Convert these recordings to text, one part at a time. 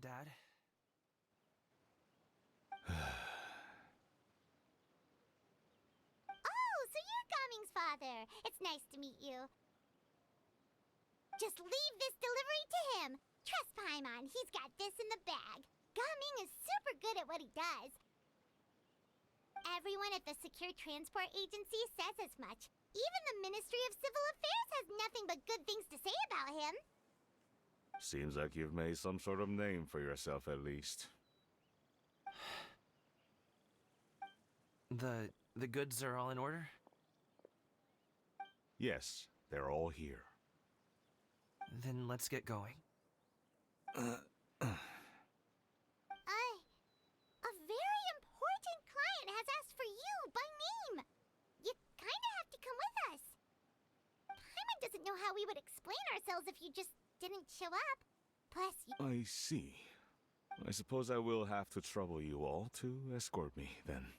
Dad? Oh, so you're Gaming's father. It's nice to meet you. Just leave this delivery to him. Trust Paimon, he's got this in the bag. Gaming is super good at what he does. Everyone at the Secure Transport Agency says as much. Even the Ministry of Civil Affairs has nothing but good things to say about him. Seems like you've made some sort of name for yourself at least. The goods are all in order? Yes, they're all here. Then let's get going. A very important client has asked for you by name. You kinda have to come with us. Paimon doesn't know how we would explain ourselves if you just didn't show up. Plus, I see. I suppose I will have to trouble you all to escort me, then.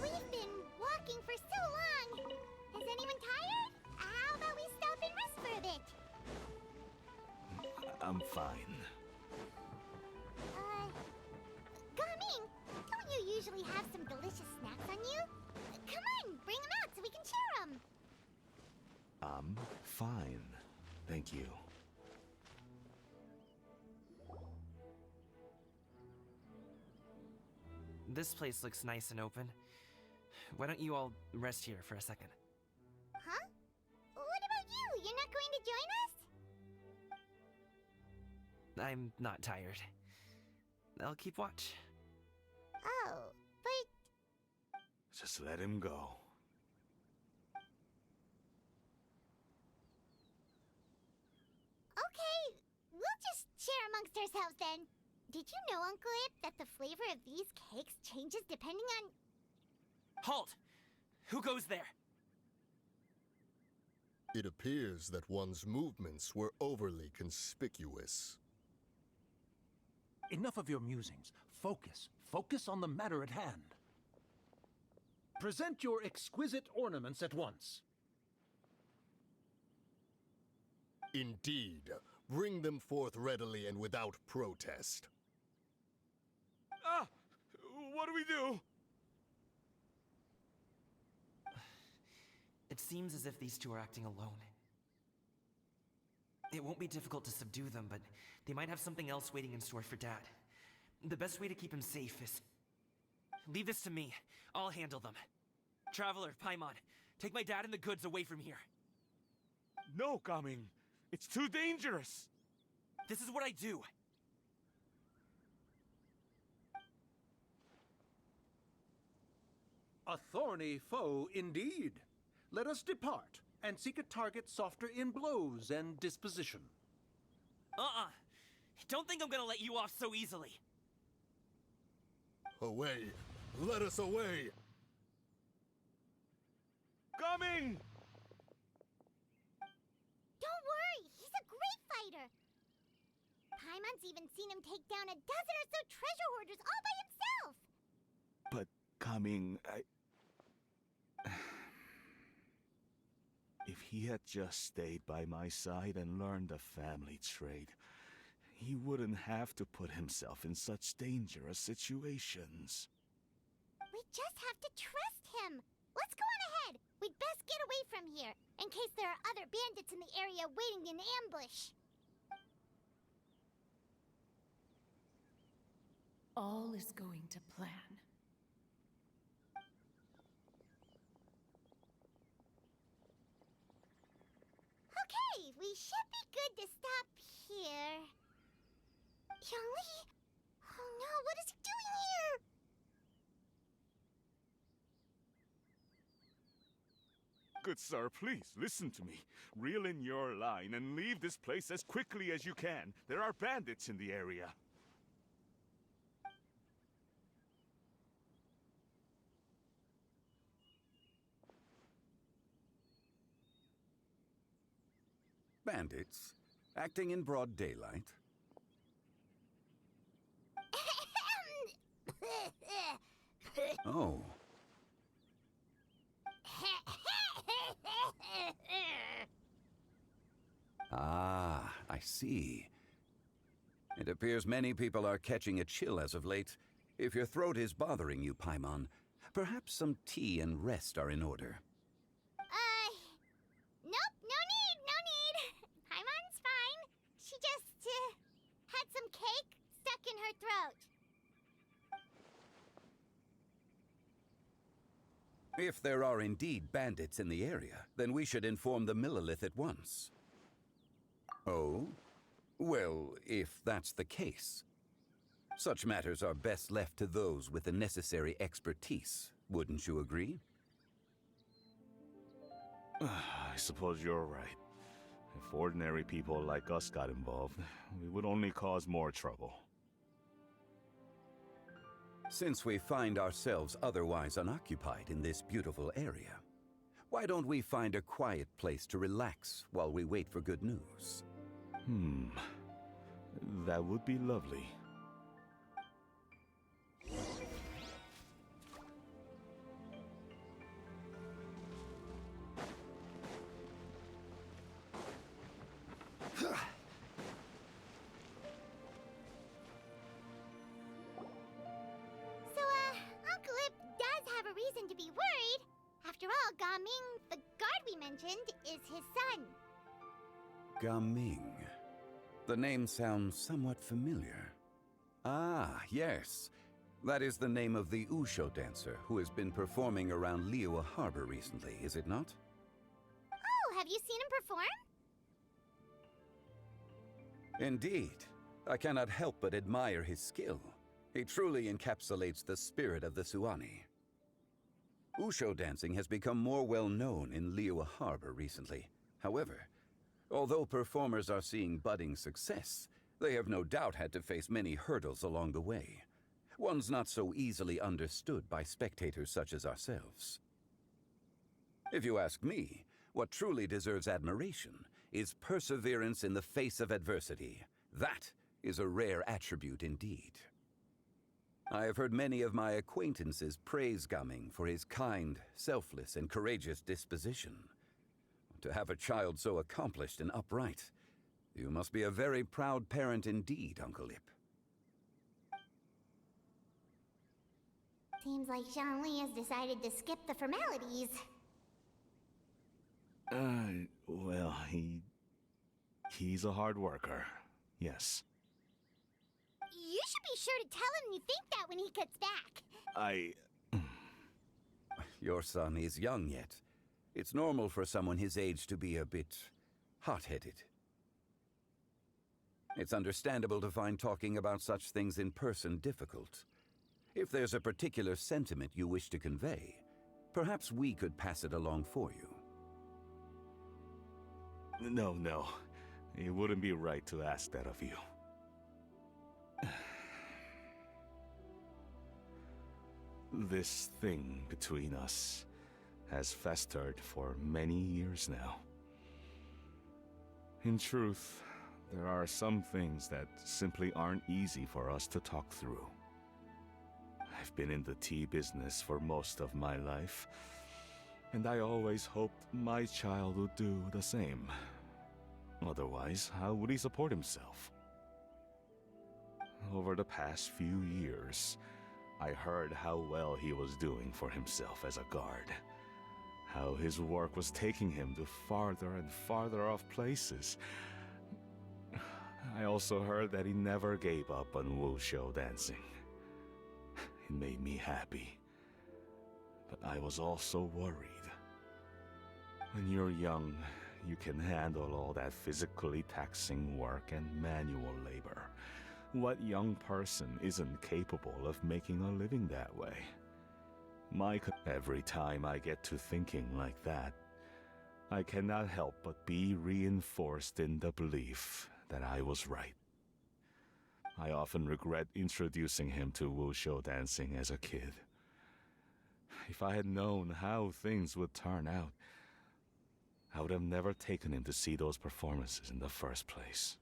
we've been walking for so long. Is anyone tired? How about we stop and rest for a bit? I'm fine. Gaming, don't you usually have some delicious snacks on you? Come on, bring them out so we can share them. I'm fine. Thank you. This place looks nice and open. Why don't you all rest here for a second? Huh? What about you? You're not going to join us? I'm not tired. I'll keep watch. Oh, but Just let him go. okay, we'll just share amongst ourselves then. Did you know, Uncle Ip, that the flavor of these cakes changes depending on... Halt! Who goes there? It appears that one's movements were overly conspicuous. Enough of your musings. Focus. Focus on the matter at hand. Present your exquisite ornaments at once. Indeed, bring them forth readily and without protest. Ah! What do we do? It seems as if these two are acting alone. It won't be difficult to subdue them, but they might have something else waiting in store for Dad. The best way to keep him safe is... leave this to me. I'll handle them. Traveler, Paimon, take my dad and the goods away from here. No, Gaming. It's too dangerous. This is what I do. A thorny foe indeed. Let us depart and seek a target softer in blows and disposition. Don't think I'm gonna let you off so easily. Away! Let us away! Gaming! Don't worry, he's a great fighter. Paimon's even seen him take down a dozen or so treasure hoarders all by himself. But, Gaming, if he had just stayed by my side and learned the family trade, he wouldn't have to put himself in such dangerous situations. We just have to trust him. Let's go on ahead. We'd best get away from here, in case there are other bandits in the area waiting in ambush. All is going to plan. Okay, we should be good to stop here. Zhongli? Oh no, what is he doing here? Good sir, please, listen to me. Reel in your line and leave this place as quickly as you can. There are bandits in the area. Bandits? Acting in broad daylight? Oh. Ah, I see. It appears many people are catching a chill as of late. If your throat is bothering you, Paimon, perhaps some tea and rest are in order. Nope, no need. Paimon's fine. She just, had some cake stuck in her throat. If there are indeed bandits in the area, then we should inform the Millelith at once. Oh? Well, if that's the case. Such matters are best left to those with the necessary expertise, wouldn't you agree? I suppose you're right. If ordinary people like us got involved, we would only cause more trouble. Since we find ourselves otherwise unoccupied in this beautiful area, why don't we find a quiet place to relax while we wait for good news? That would be lovely. Uncle Ip does have a reason to be worried. After all, Gaming, the guard we mentioned, is his son. Gaming. The name sounds somewhat familiar. Ah, yes. That is the name of the Wushu dancer who has been performing around Liyue Harbor recently, is it not? Oh, have you seen him perform? Indeed. I cannot help but admire his skill. He truly encapsulates the spirit of the Suani. Wushu dancing has become more well known in Liyue Harbor recently. However, although performers are seeing budding success, they have no doubt had to face many hurdles along the way. Ones not so easily understood by spectators such as ourselves. If you ask me, what truly deserves admiration is perseverance in the face of adversity. That is a rare attribute indeed. I have heard many of my acquaintances praise Gaming for his kind, selfless, and courageous disposition. To have a child so accomplished and upright, you must be a very proud parent indeed, Uncle Ip. Seems like Zhongli has decided to skip the formalities. Well, he's a hard worker. Yes. You should be sure to tell him you think that when he gets back. Your son is young yet. It's normal for someone his age to be a bit hot-headed. It's understandable to find talking about such things in person difficult. If there's a particular sentiment you wish to convey, perhaps we could pass it along for you. No. It wouldn't be right to ask that of you. This thing between us has festered for many years now. In truth, there are some things that simply aren't easy for us to talk through. I've been in the tea business for most of my life, and I always hoped my child would do the same. Otherwise, how would he support himself? Over the past few years, I heard how well he was doing for himself as a guard. How his work was taking him to farther and farther off places. I also heard that he never gave up on wushou dancing. It made me happy. But I was also worried. When you're young, you can handle all that physically taxing work and manual labor. What young person isn't capable of making a living that way? Every time I get to thinking like that, I cannot help but be reinforced in the belief that I was right. I often regret introducing him to wushou dancing as a kid. If I had known how things would turn out, I would have never taken him to see those performances in the first place.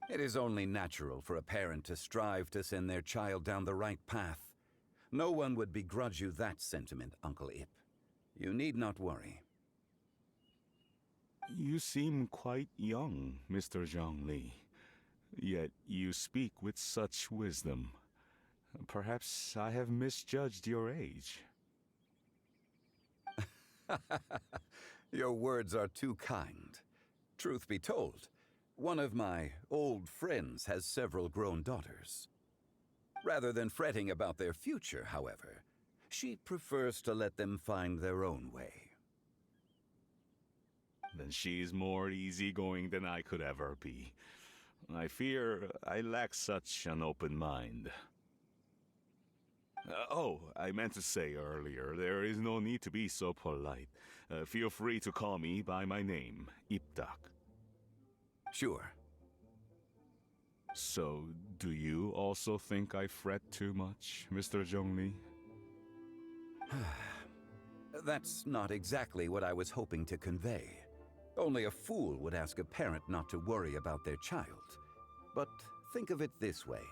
It is only natural for a parent to strive to send their child down the right path. No one would begrudge you that sentiment, Uncle Ip. You need not worry. You seem quite young, Mr. Zhongli. Yet you speak with such wisdom. Perhaps I have misjudged your age. Your words are too kind. Truth be told, one of my old friends has several grown daughters. Rather than fretting about their future, however, she prefers to let them find their own way. Then she's more easygoing than I could ever be. I fear I lack such an open mind. I meant to say earlier, there is no need to be so polite. Feel free to call me by my name, Ipdak. Sure. So, do you also think I fret too much, Mr. Zhongli? That's not exactly what I was hoping to convey. Only a fool would ask a parent not to worry about their child. But think of it this way.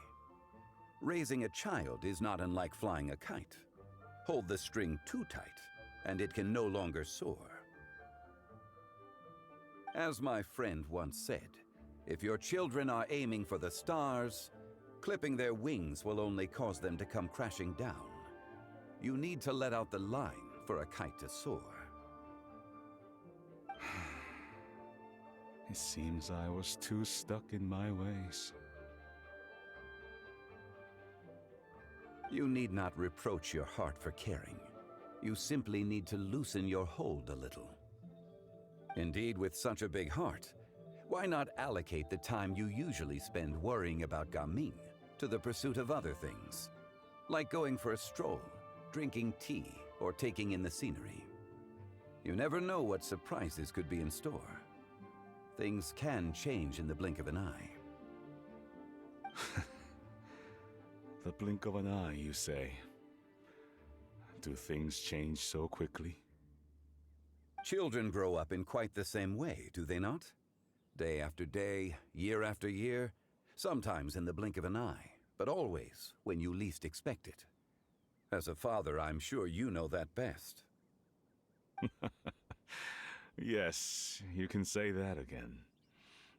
Raising a child is not unlike flying a kite. Hold the string too tight, and it can no longer soar. As my friend once said, if your children are aiming for the stars, clipping their wings will only cause them to come crashing down. You need to let out the line for a kite to soar. It seems I was too stuck in my ways. You need not reproach your heart for caring. You simply need to loosen your hold a little. Indeed, with such a big heart, why not allocate the time you usually spend worrying about Gaming to the pursuit of other things, like going for a stroll, drinking tea, or taking in the scenery? You never know what surprises could be in store. Things can change in the blink of an eye. The blink of an eye, you say? Do things change so quickly? Children grow up in quite the same way, do they not? Day after day, year after year, sometimes in the blink of an eye, but always when you least expect it. As a father, I'm sure you know that best. Yes, you can say that again.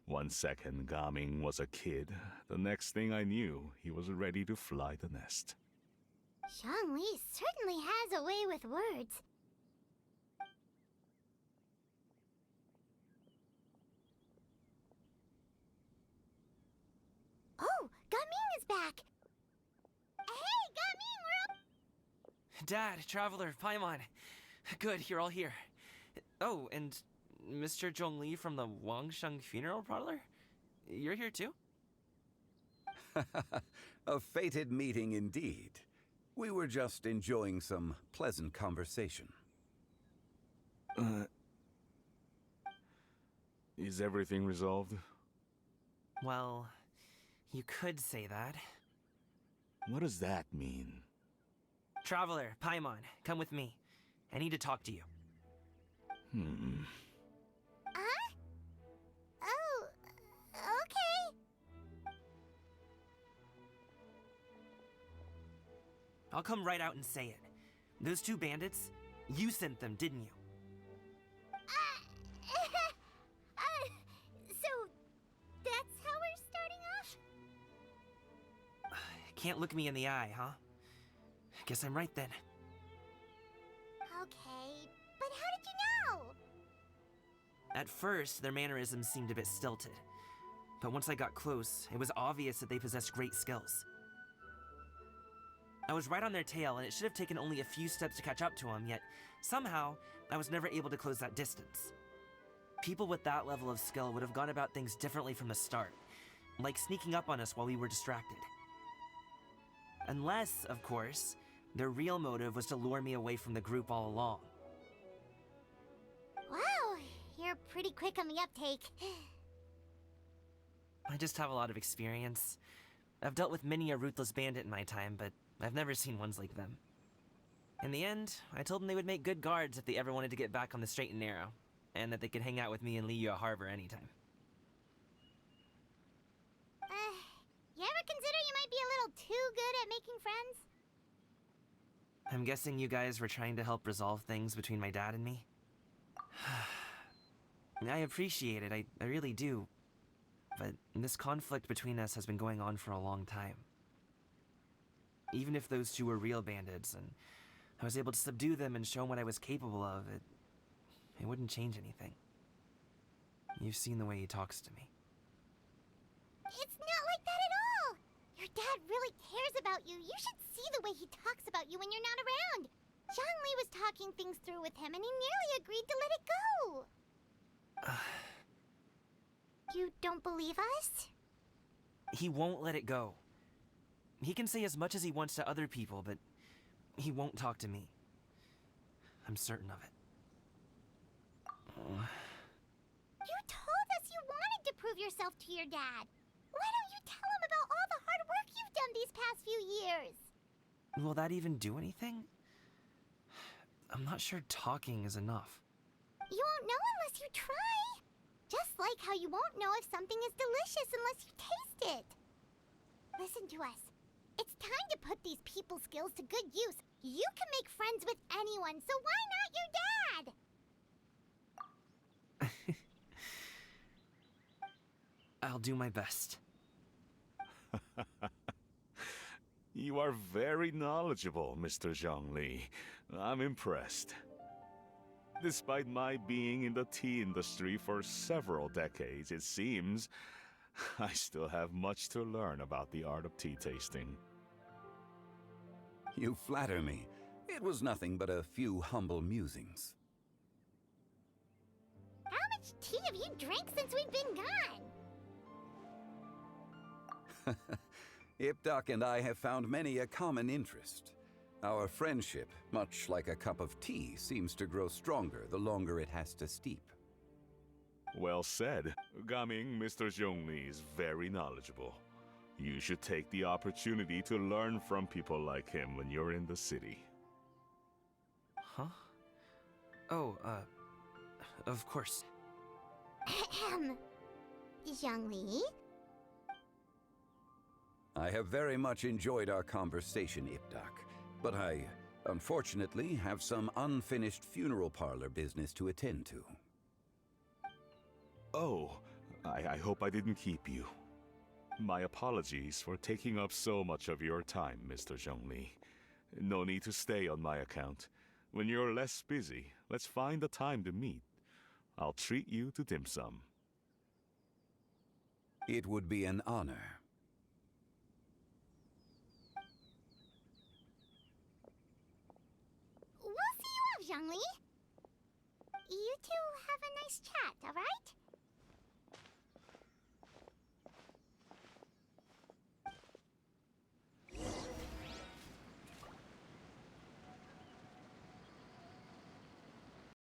1 second, Gaming was a kid. The next thing I knew, he was ready to fly the nest. Zhongli certainly has a way with words. Oh, Gaming is back! Hey, Gaming, we're... Dad, Traveler, Paimon. Good, you're all here. Oh, and Mr. Zhongli from the Wangsheng Funeral Parlor? You're here too? A fated meeting indeed. We were just enjoying some pleasant conversation. Is everything resolved? Well, you could say that. What does that mean? Traveler, Paimon, come with me. I need to talk to you. Huh? Oh, okay. I'll come right out and say it. Those two bandits, you sent them, didn't you? So, that's how we're starting off? Can't look me in the eye, huh? Guess I'm right then. Okay. At first, their mannerisms seemed a bit stilted. But once I got close, it was obvious that they possessed great skills. I was right on their tail, and it should have taken only a few steps to catch up to them, yet somehow, I was never able to close that distance. People with that level of skill would have gone about things differently from the start, like sneaking up on us while we were distracted. Unless, of course, their real motive was to lure me away from the group all along. Wow, you're pretty quick on the uptake. I just have a lot of experience. I've dealt with many a ruthless bandit in my time, but I've never seen ones like them. In the end, I told them they would make good guards if they ever wanted to get back on the straight and narrow, and that they could hang out with me in Liyue Harbor anytime. You ever consider you might be a little too good at making friends? I'm guessing you guys were trying to help resolve things between my dad and me? I appreciate it, I really do. But this conflict between us has been going on for a long time. Even if those two were real bandits, and I was able to subdue them and show them what I was capable of, it wouldn't change anything. You've seen the way he talks to me. It's not like that at all! Your dad really cares about you. You should see the way he talks about you when you're not around. Zhongli was talking things through with him, and he nearly agreed to let it go. You don't believe us? He won't let it go. He can say as much as he wants to other people, but he won't talk to me. I'm certain of it. You told us you wanted to prove yourself to your dad. Why don't you tell him about all the hard work you've done these past few years? Will that even do anything? I'm not sure talking is enough. You won't know unless you try. Just like how you won't know if something is delicious unless you taste it. Listen to us. It's time to put these people skills to good use. You can make friends with anyone, so why not your dad? I'll do my best. You are very knowledgeable, Mr. Zhongli. I'm impressed. Despite my being in the tea industry for several decades, it seems I still have much to learn about the art of tea tasting. You flatter me. It was nothing but a few humble musings. How much tea have you drank since we've been gone? Ipdak and I have found many a common interest. Our friendship, much like a cup of tea, seems to grow stronger the longer it has to steep. Well said. Gaming, Mr. Zhongli is very knowledgeable. You should take the opportunity to learn from people like him when you're in the city. Huh? Oh, of course. Ahem. Zhongli? I have very much enjoyed our conversation, Ipdak, but I, unfortunately, have some unfinished funeral parlor business to attend to. Oh, I hope I didn't keep you. My apologies for taking up so much of your time, Mr. Zhongli. No need to stay on my account. When you're less busy, let's find a time to meet. I'll treat you to dim sum. It would be an honor. We'll see you off, Zhongli. You two have a nice chat, alright?